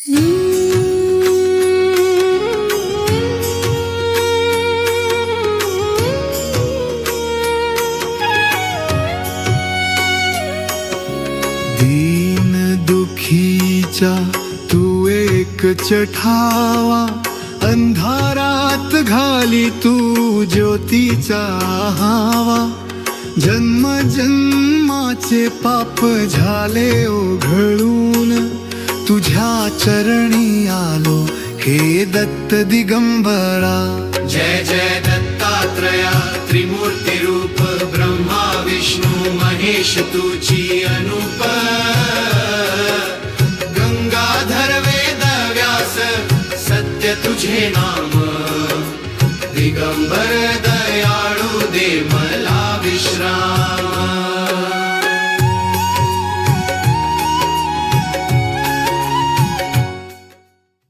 दीन दुखीचा तू एक ठावा, अंधारात घाली तू ज्योतीचा हावा. जन्म जन्माचे पाप झाले ओघळून, तुझ्या चरणी आलो हे दत्त दिगंबरा. जय जय दत्तात्रया त्रिमूर्ती रूप, ब्रह्मा विष्णू महेश तुझी अनुप. गंगाधर वेद व्यास सत्य तुझे नाम, दिगंबर दयाळू दे मला.